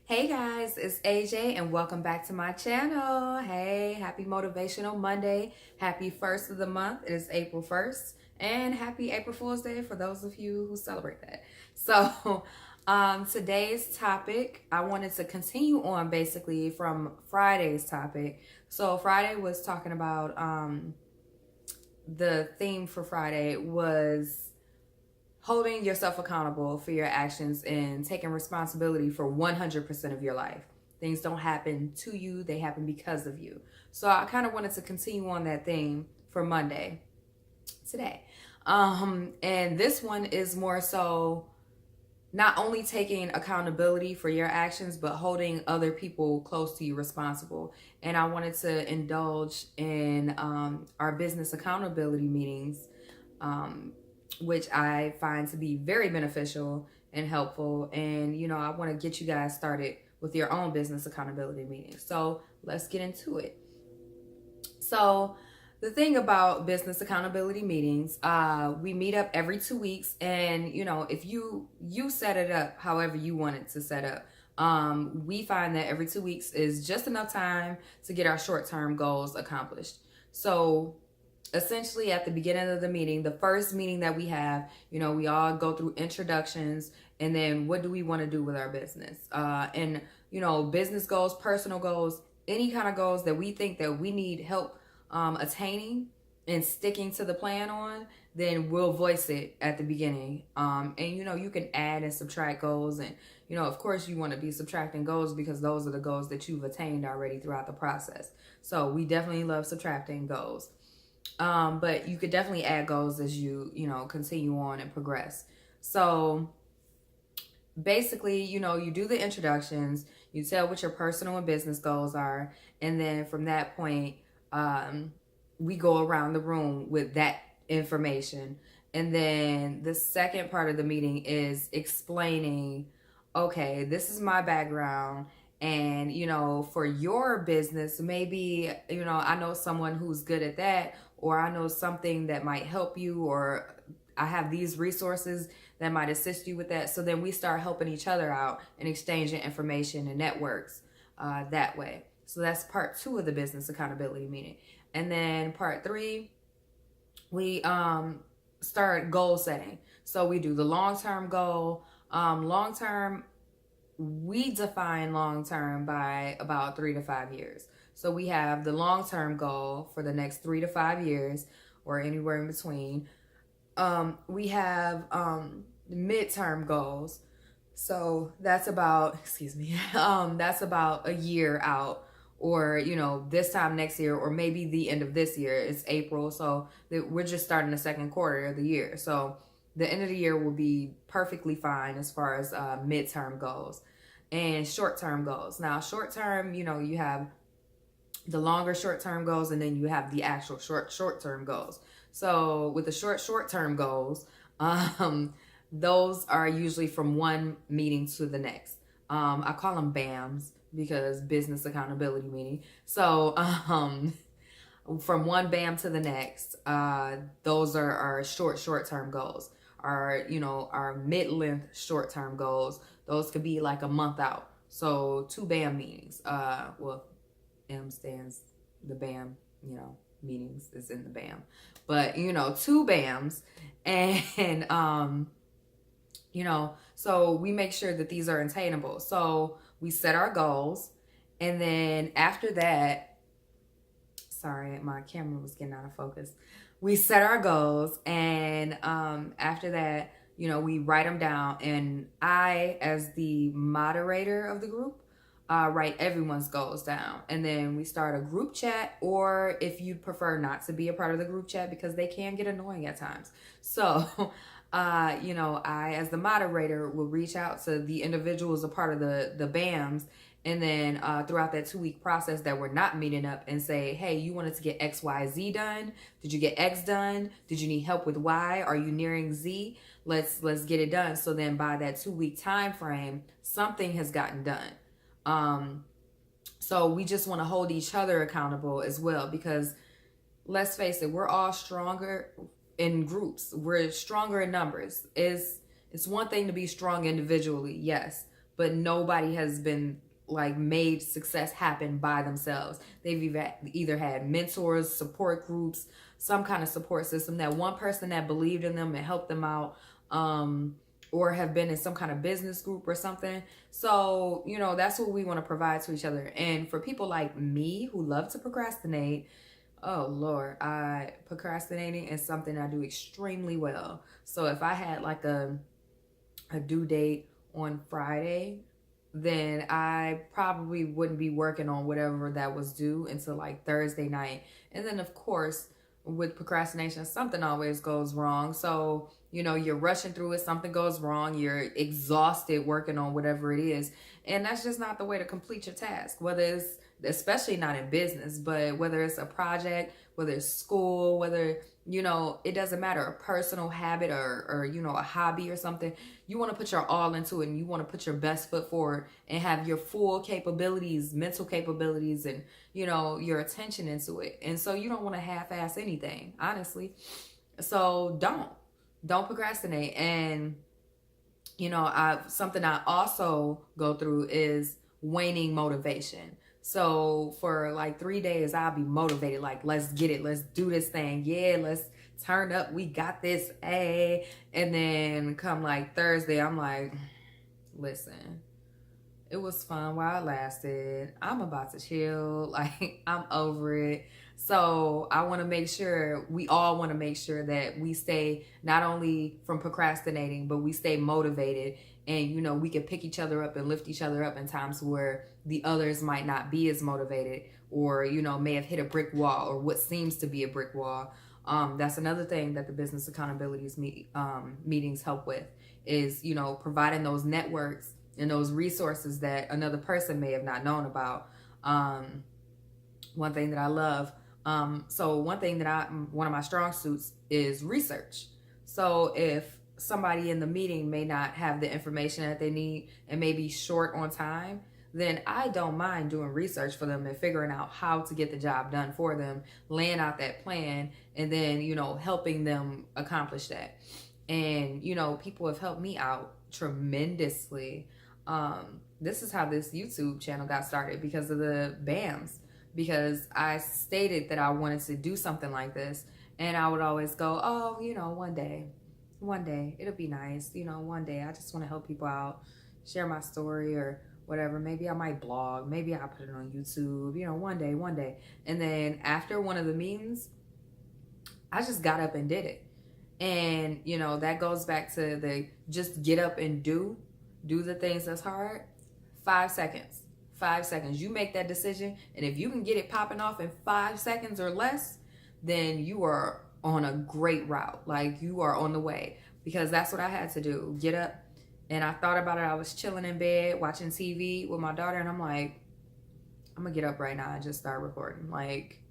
Hey guys, it's AJ and welcome back to my channel. Hey, happy Motivational Monday. Happy first of the month. It is April 1st and happy April Fool's Day for those of you who celebrate that. So, today's topic, I wanted to continue on basically from Friday's topic. So, Friday was talking about the theme for Friday was holding yourself accountable for your actions and taking responsibility for 100% of your life. Things don't happen to you, they happen because of you. So I kind of wanted to continue on that theme for Monday today. And this one is more so not only taking accountability for your actions, but holding other people close to you responsible. And I wanted to indulge in our business accountability meetings, which I find to be very beneficial and helpful. And, I want to get you guys started with your own business accountability meetings. So let's get into it. So the thing about business accountability meetings, we meet up every 2 weeks. And, if you set it up however you want it to set up, we find that every 2 weeks is just enough time to get our short-term goals accomplished. So essentially at the beginning of the meeting, the first meeting that we have, we all go through introductions and then what do we want to do with our business? And business goals, personal goals, any kind of goals that we think that we need help attaining and sticking to the plan on, then we'll voice it at the beginning. And you can add and subtract goals, and of course you want to be subtracting goals because those are the goals that you've attained already throughout the process. So we definitely love subtracting goals. But you could definitely add goals as you continue on and progress. So basically, you do the introductions, you tell what your personal and business goals are, and then from that point, we go around the room with that information. And then the second part of the meeting is explaining, okay, this is my background. And, for your business, maybe, I know someone who's good at that, or I know something that might help you, or I have these resources that might assist you with that. So then we start helping each other out and exchanging information and networks that way. So that's part 2 of the business accountability meeting. And then part 3, we start goal setting. So we do the long-term goal. Long-term, we define long-term by about 3 to 5 years. So we have the long-term goal for the next 3 to 5 years or anywhere in between. We have midterm goals. So that's about, that's about a year out, or, this time next year, or maybe the end of this year. It's April. So we're just starting the second quarter of the year. So the end of the year will be perfectly fine as far as midterm goals and short-term goals. Now, short-term, you have the longer short-term goals, and then you have the actual short-term goals. So with the short-term goals, those are usually from one meeting to the next. I call them BAMs because business accountability meeting. So from one BAM to the next, those are our short-term goals. Our mid-length short-term goals, those could be like a month out. So 2 BAM meetings. M stands the BAM, meetings is in the BAM. But, 2 BAMs. And, so we make sure that these are attainable. So we set our goals. And then after that, sorry, my camera was getting out of focus. We set our goals. And after that, we write them down. And I, as the moderator of the group, write everyone's goals down. And then we start a group chat, or if you prefer not to be a part of the group chat because they can get annoying at times. So, I, as the moderator, will reach out to the individuals a part of the BAMs. And then throughout that 2-week process that we're not meeting up, and say, hey, you wanted to get X, Y, Z done. Did you get X done? Did you need help with Y? Are you nearing Z? Let's get it done. So then by that 2-week time frame, something has gotten done. So we just want to hold each other accountable as well, because let's face it, we're all stronger in groups. We're stronger in numbers. It's one thing to be strong individually, yes, but nobody has been like made success happen by themselves. They've either had mentors, support groups, some kind of support system, that one person that believed in them and helped them out, or have been in some kind of business group or something. So, you know, that's what we want to provide to each other. And for people like me who love to procrastinate, oh Lord, procrastinating is something I do extremely well. So if I had like a due date on Friday, then I probably wouldn't be working on whatever that was due until like Thursday night. And then of course, with procrastination, something always goes wrong. So, you know, you're rushing through it, something goes wrong, you're exhausted working on whatever it is. And that's just not the way to complete your task, whether it's, especially not in business, but whether it's a project, whether it's school, whether, you know, it doesn't matter, a personal habit or you know, a hobby or something. You want to put your all into it, and you want to put your best foot forward and have your full capabilities, mental capabilities, and, you know, your attention into it. And so you don't want to half-ass anything, honestly. So don't procrastinate. And, you know, something I also go through is waning motivation. So for like 3 days, I'll be motivated. Like, let's get it. Let's do this thing. Yeah, let's turn up. We got this. Hey. And then come like Thursday, I'm like, listen, it was fun while it lasted. I'm about to chill. Like, I'm over it. So I want to make sure, we all want to make sure that we stay not only from procrastinating, but we stay motivated. And, you know, we can pick each other up and lift each other up in times where the others might not be as motivated, or, you know, may have hit a brick wall, or what seems to be a brick wall. That's another thing that the business accountabilities meetings help with, is, you know, providing those networks and those resources that another person may have not known about. One thing that I love, so one thing that one of my strong suits is research. So if somebody in the meeting may not have the information that they need and may be short on time, then I don't mind doing research for them and figuring out how to get the job done for them, laying out that plan, and then, you know, helping them accomplish that. And, you know, people have helped me out tremendously. This is how this YouTube channel got started, because of the BAMs, because I stated that I wanted to do something like this, and I would always go, oh, you know, one day, it'll be nice. You know, one day I just want to help people out, share my story or whatever. Maybe I might blog, maybe I'll put it on YouTube, you know, one day. And then after one of the meetings, I just got up and did it. And, you know, that goes back to the just get up and do the things that's hard. 5 seconds. 5 seconds. You make that decision, and if you can get it popping off in 5 seconds or less, then you are on a great route. Like, you are on the way, because that's what I had to do. Get up. And I thought about it. I was chilling in bed watching TV with my daughter, and I'm like, I'm gonna get up right now and just start recording. Like,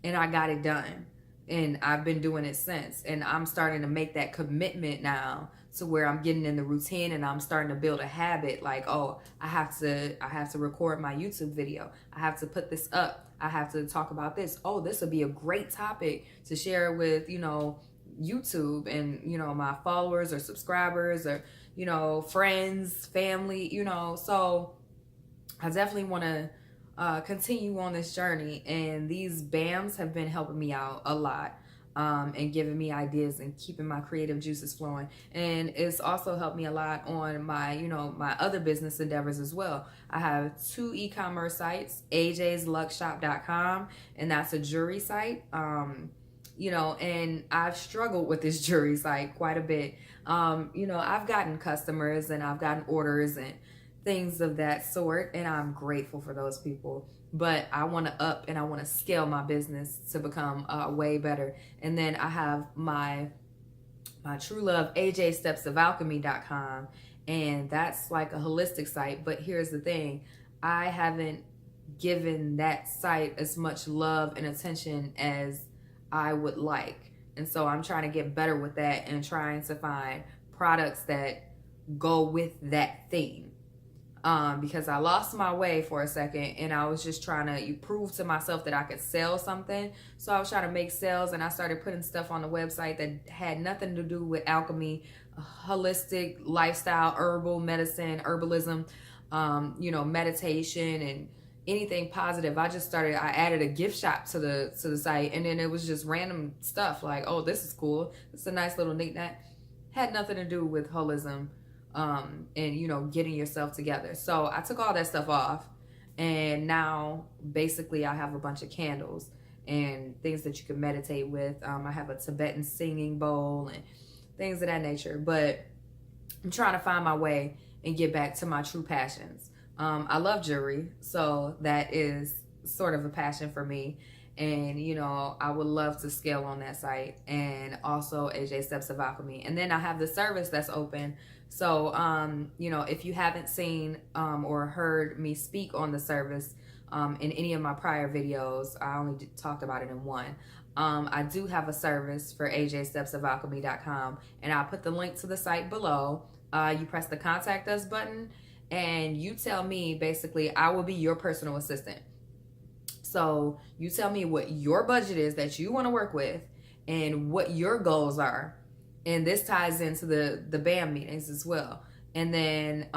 and I got it done. And I've been doing it since. And I'm starting to make that commitment now, to where I'm getting in the routine, and I'm starting to build a habit. Like, oh, I have to record my YouTube video. I have to put this up. I have to talk about this. Oh, this would be a great topic to share with, you know, YouTube and, you know, my followers or subscribers or, you know, friends, family, you know. So I definitely want to continue on this journey, and these BAMs have been helping me out a lot, and giving me ideas and keeping my creative juices flowing. And it's also helped me a lot on my, you know, my other business endeavors as well. I have 2 e-commerce sites, ajsluckshop.com, and that's a jewelry site. You know, and I've struggled with this jewelry site quite a bit. You know, I've gotten customers and I've gotten orders and things of that sort, and I'm grateful for those people. But I want to up and I want to scale my business to become way better. And then I have my true love, ajstepsofalchemy.com, and that's like a holistic site. But here's the thing, I haven't given that site as much love and attention as I would like. And so I'm trying to get better with that and trying to find products that go with that theme. because I lost my way for a second, and I was just trying to prove to myself that I could sell something. So I was trying to make sales, and I started putting stuff on the website that had nothing to do with alchemy, holistic lifestyle, herbal medicine, herbalism, meditation, and anything positive. I added a gift shop to the site, and then it was just random stuff like, oh, this is cool. It's a nice little knick-knack. Had nothing to do with holism, and getting yourself together. So I took all that stuff off, and now basically I have a bunch of candles and things that you can meditate with. I have a Tibetan singing bowl and things of that nature, but I'm trying to find my way and get back to my true passions. I love jewelry, so that is sort of a passion for me. And, I would love to scale on that site, and also AJ Steps of Alchemy. And then I have the service that's open. So, if you haven't seen or heard me speak on the service in any of my prior videos, I only talked about it in one. I do have a service for ajstepsofalchemy.com, and I'll put the link to the site below. You press the contact us button, and you tell me, basically, I will be your personal assistant. So you tell me what your budget is that you want to work with and what your goals are. And this ties into the BAM meetings as well. And then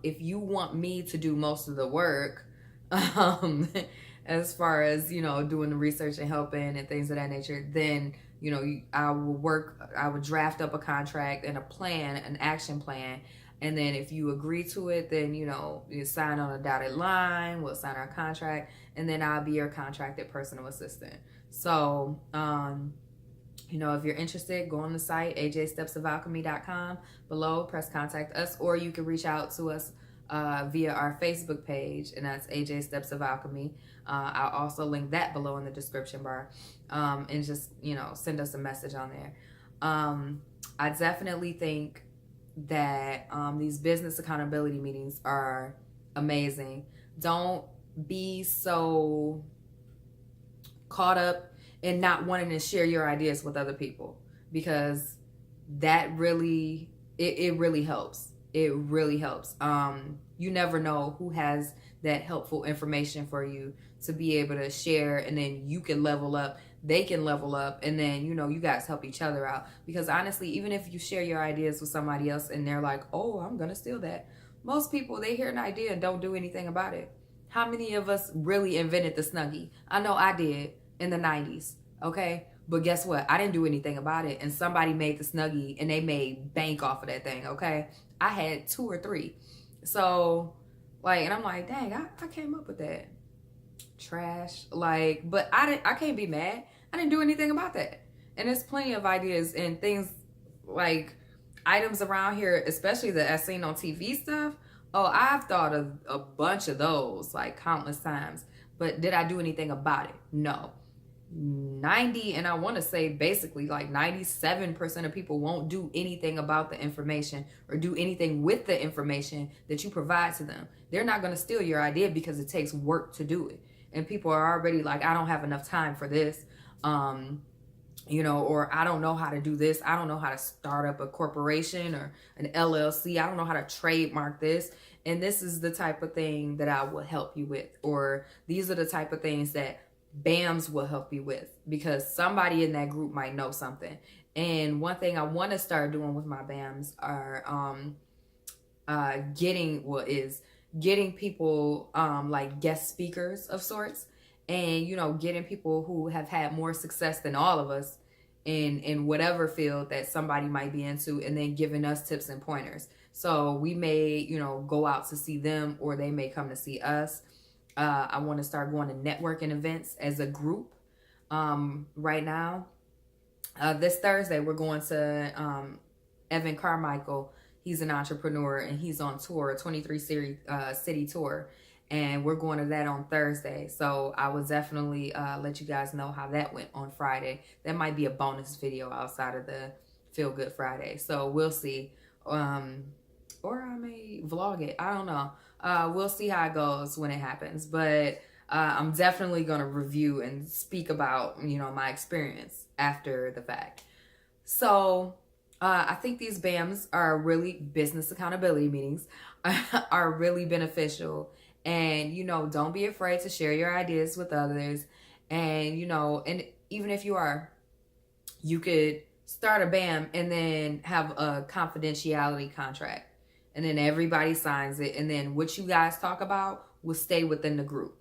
if you want me to do most of the work, as far as, doing the research and helping and things of that nature, then, I would draft up a contract and a plan, an action plan. And then if you agree to it, then, you sign on a dotted line, we'll sign our contract, and then I'll be your contracted personal assistant. So, if you're interested, go on the site, ajstepsofalchemy.com. Below, press contact us, or you can reach out to us via our Facebook page, and that's AJ Steps of Alchemy. I'll also link that below in the description bar, and just, send us a message on there. I definitely think that these business accountability meetings are amazing. Don't be so caught up in not wanting to share your ideas with other people, because that really, it really helps. It really helps. You never know who has that helpful information for you to be able to share, and then you can level up, they can level up, and then, you guys help each other out. Because honestly, even if you share your ideas with somebody else and they're like, oh, I'm going to steal that. Most people, they hear an idea and don't do anything about it. How many of us really invented the Snuggie? I know I did in the 90s, okay? But guess what? I didn't do anything about it, and somebody made the Snuggie and they made bank off of that thing, okay? I had 2 or 3. So, and I'm like, dang, I came up with that. Trash. But I can't be mad. I didn't do anything about that. And there's plenty of ideas and things, items around here, especially the as seen on TV stuff. Oh, I've thought of a bunch of those, countless times. But did I do anything about it? No. 90, and I want to say basically 97% of people won't do anything about the information or do anything with the information that you provide to them. They're not going to steal your idea because it takes work to do it. And people are already like, I don't have enough time for this. Or I don't know how to do this. I don't know how to start up a corporation or an LLC. I don't know how to trademark this. And this is the type of thing that I will help you with. Or these are the type of things that BAMs will help you with, because somebody in that group might know something. And one thing I want to start doing with my BAMs are getting people guest speakers of sorts, and getting people who have had more success than all of us in whatever field that somebody might be into, and then giving us tips and pointers. So we may go out to see them, or they may come to see us. I want to start going to networking events as a group. Right now, this Thursday, we're going to Evan Carmichael. He's an entrepreneur, and he's on tour, a 23 city tour. And we're going to that on Thursday. So I will definitely let you guys know how that went on Friday. That might be a bonus video outside of the Feel Good Friday. So we'll see. Or I may vlog it. I don't know. We'll see how it goes when it happens. But I'm definitely going to review and speak about, my experience after the fact. So I think these BAMs are really business accountability meetings are really beneficial. And, don't be afraid to share your ideas with others. And, and even if you are, you could start a BAM and then have a confidentiality contract. And then everybody signs it. And then what you guys talk about will stay within the group.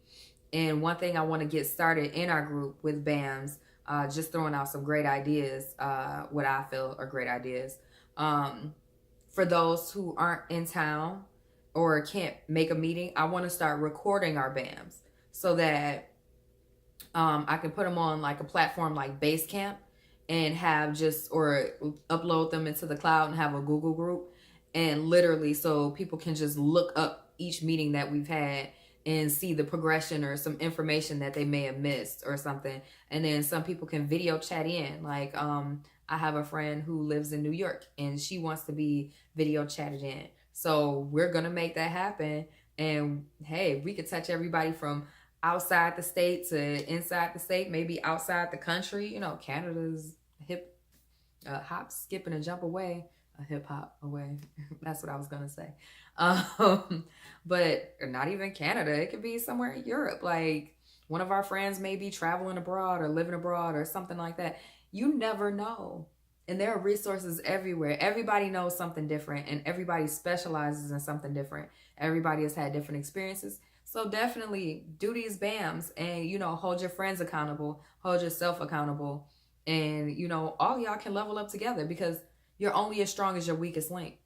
And one thing I want to get started in our group with BAMs, just throwing out some great ideas, what I feel are great ideas. For those who aren't in town or can't make a meeting, I want to start recording our BAMs so that I can put them on like a platform like Basecamp and or upload them into the cloud and have a Google group. And literally, so people can just look up each meeting that we've had and see the progression or some information that they may have missed or something. And then some people can video chat in. Like, I have a friend who lives in New York and she wants to be video chatted in. So we're going to make that happen. And hey, we could touch everybody from outside the state to inside the state, maybe outside the country. Canada's hip, hop, skip, and a jump away. A hip hop away. That's what I was gonna say. But not even Canada. It could be somewhere in Europe. Like one of our friends may be traveling abroad or living abroad or something like that. You never know. And there are resources everywhere. Everybody knows something different and everybody specializes in something different. Everybody has had different experiences. So definitely do these BAMs and, hold your friends accountable, hold yourself accountable. And, all y'all can level up together because you're only as strong as your weakest link.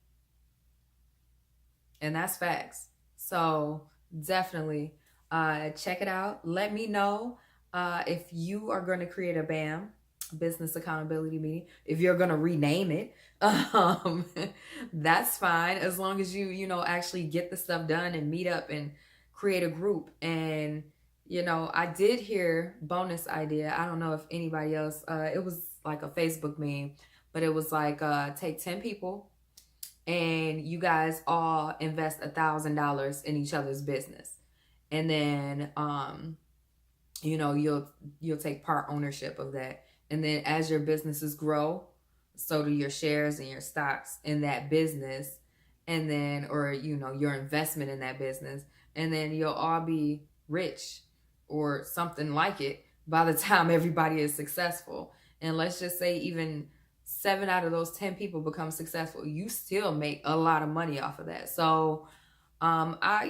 And that's facts. So definitely check it out. Let me know if you are going to create a BAM, business accountability meeting. If you're going to rename it, that's fine. As long as you actually get the stuff done and meet up and create a group. And, I did hear bonus idea. I don't know if anybody else, it was like a Facebook meme, but it was like, take 10 people and you guys all invest $1,000 in each other's business. And then, you'll take part ownership of that. And then as your businesses grow, so do your shares and your stocks in that business. And then, or, your investment in that business. And then you'll all be rich or something like it by the time everybody is successful. And let's just say even 7 out of those 10 people become successful. You still make a lot of money off of that. So I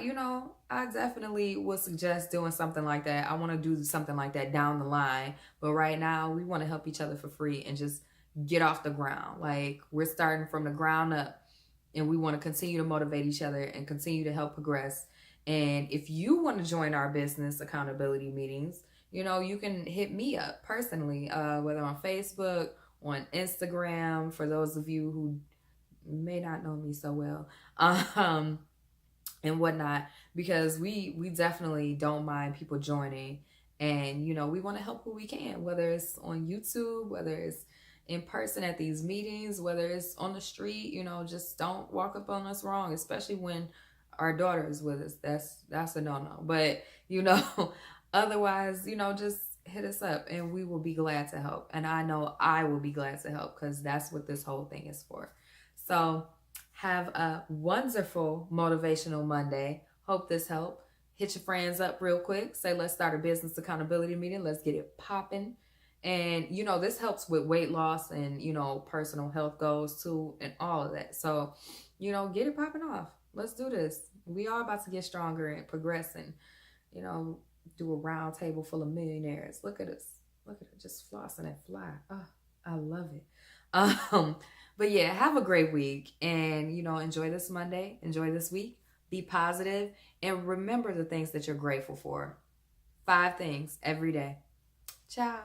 definitely would suggest doing something like that. I want to do something like that down the line. But right now we want to help each other for free and just get off the ground. Like we're starting from the ground up and we want to continue to motivate each other and continue to help progress. And if you want to join our business accountability meetings, you can hit me up personally, whether on Facebook, on Instagram, for those of you who may not know me so well, and whatnot, because we definitely don't mind people joining. And, we want to help who we can, whether it's on YouTube, whether it's in person at these meetings, whether it's on the street, just don't walk up on us wrong, especially when our daughter is with us. That's a no-no. But, otherwise, just hit us up and we will be glad to help. And I know I will be glad to help because that's what this whole thing is for. So have a wonderful motivational Monday. Hope this helped. Hit your friends up real quick. Say, let's start a business accountability meeting. Let's get it popping. And, this helps with weight loss and, personal health goals too and all of that. So, get it popping off. Let's do this. We are about to get stronger and progress and, do a round table full of millionaires. Look at us. Look at it, just flossing and fly. Oh, I love it. But yeah, have a great week and, enjoy this Monday. Enjoy this week. Be positive and remember the things that you're grateful for. 5 things every day. Ciao.